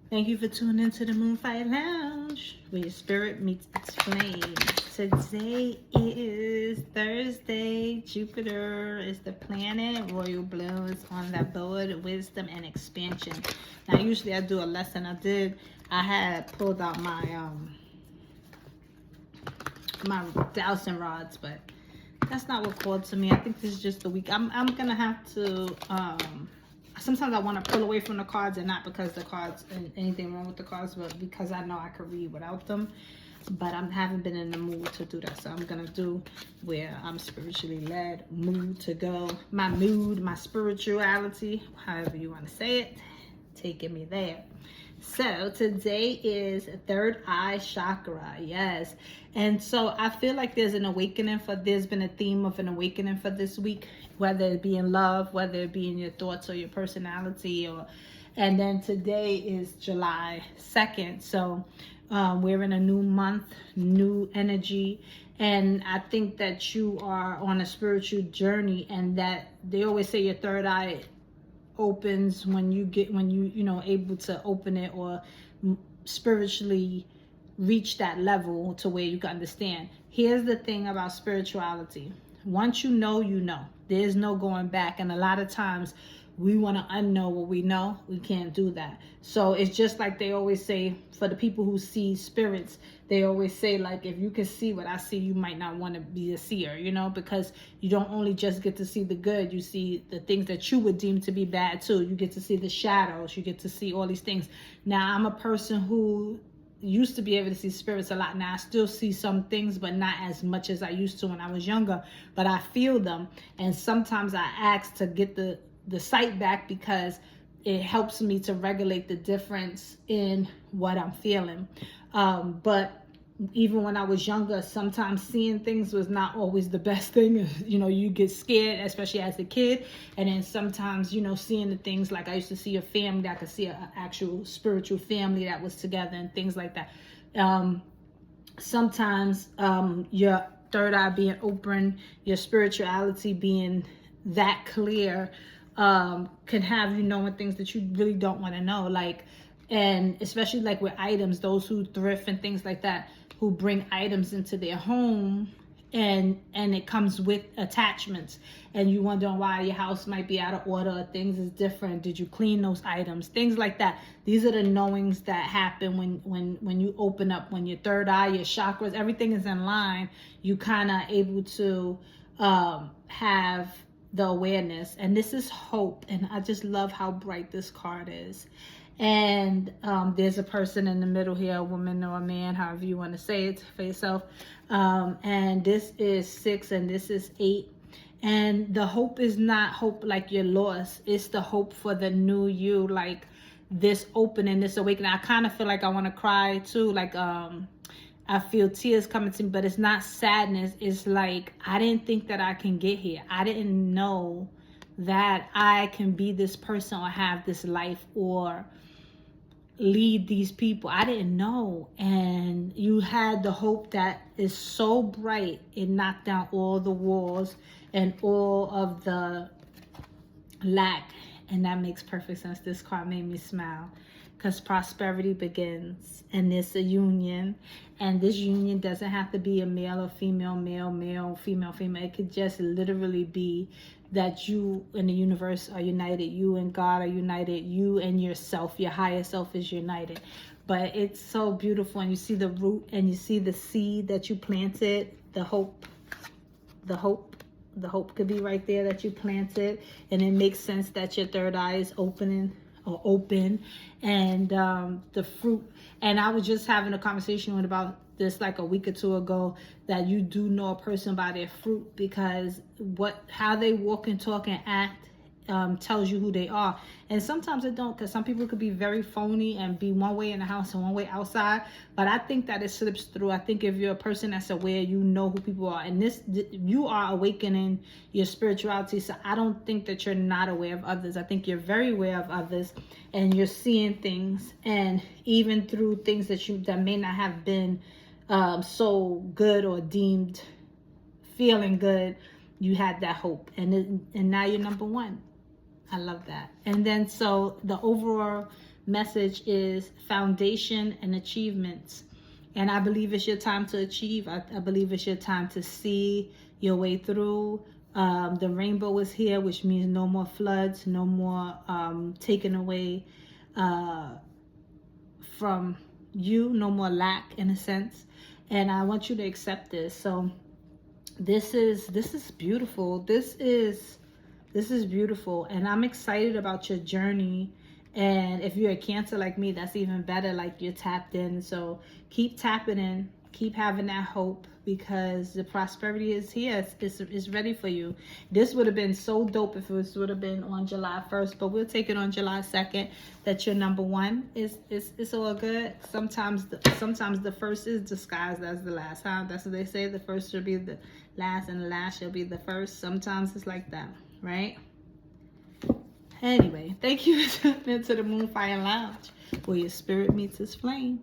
Thank you for tuning into the Moonfire Lounge, where your spirit meets its flame. Today is Thursday. Jupiter is the planet. Royal Blue is on the board. Wisdom and expansion. Now, usually I do a lesson. I had pulled out my dowsing rods, but that's not what called to me. I think this is just the week. I'm gonna have to sometimes I want to pull away from the cards, and not because the cards and anything wrong with the cards, but because I know I could read without them. But I haven't been in the mood to do that, so I'm gonna do where I'm spiritually led. Mood to go. My mood, my spirituality, however you want to say it, taking me there. So today is third eye chakra, yes. And so I feel like there's been a theme of an awakening for this week, whether it be in love, whether it be in your thoughts or your personality, and then today is July 2nd. So we're in a new month, new energy. And I think that you are on a spiritual journey, and that they always say your third eye opens when you able to open it, or spiritually reach that level to where you can understand. Here's the thing about spirituality: once you know, there's no going back. And a lot of times we want to unknow what we know. We can't do that. So it's just like they always say, for the people who see spirits, they always say, like, if you can see what I see, you might not want to be a seer, because you don't only just get to see the good, you see the things that you would deem to be bad too. You get to see the shadows, you get to see all these things. Now, I'm a person who used to be able to see spirits a lot. Now I still see some things, but not as much as I used to when I was younger, but I feel them. And sometimes I ask to get the sight back, because it helps me to regulate the difference in what I'm feeling. But even when I was younger, sometimes seeing things was not always the best thing. You get scared, especially as a kid. And then sometimes, seeing the things, like I used to see a family, I could see an actual spiritual family that was together and things like that. Sometimes your third eye being open, your spirituality being that clear, can have you knowing things that you really don't want to know. And especially like with items, those who thrift and things like that, who bring items into their home, and it comes with attachments, and you wonder why your house might be out of order, or things is different. Did you clean those items? Things like that. These are the knowings that happen when you open up, when your third eye, your chakras, everything is in line. You kind of able to have the awareness. And this is hope, and I just love how bright this card is. And there's a person in the middle here, a woman or a man, however you want to say it for yourself. And this is 6 and this is 8. And the hope is not hope like you're lost. It's the hope for the new you, like this opening, this awakening. I kind of feel like I want to cry too. Like I feel tears coming to me, but it's not sadness. It's like, I didn't think that I can get here. I didn't know that I can be this person, or have this life, or lead these people. I didn't know. And you had the hope that is so bright, it knocked down all the walls and all of the lack. And that makes perfect sense. This card made me smile, because prosperity begins, and it's a union. And this union doesn't have to be a male or female, male, female. It could just literally be that you and the universe are united, you and God are united, you and yourself, your higher self is united. But it's so beautiful, and you see the root, and you see the seed that you planted, the hope could be right there that you planted. And it makes sense that your third eye is open, and the fruit. And I was just having a conversation about this like a week or two ago, that you do know a person by their fruit, because how they walk and talk and act tells you who they are. And sometimes it don't, because some people could be very phony and be one way in the house and one way outside. But I think that it slips through. I think if you're a person that's aware, you know who people are. And you are awakening your spirituality. So I don't think that you're not aware of others. I think you're very aware of others, and you're seeing things, and even through things that may not have been so good or deemed feeling good, you had that hope, and now you're number one. I love that. And then so the overall message is foundation and achievements. And I believe it's your time to achieve. I believe it's your time to see your way through. The rainbow is here, which means no more floods, no more taken away from you, no more lack in a sense. And I want you to accept this. So this is beautiful. This is beautiful, and I'm excited about your journey. And if you're a Cancer like me, that's even better. Like, you're tapped in. So keep tapping in, keep having that hope, because the prosperity is here. It's ready for you. This would have been so dope if it would have been on July 1st, but we'll take it on July 2nd. That you're number one. It's all good. Sometimes the first is disguised as the last. That's what they say. The first should be the last, and the last shall be the first. Sometimes it's like that, right? Anyway, thank you for tuning into the Moonfire Lounge, where your spirit meets its flame.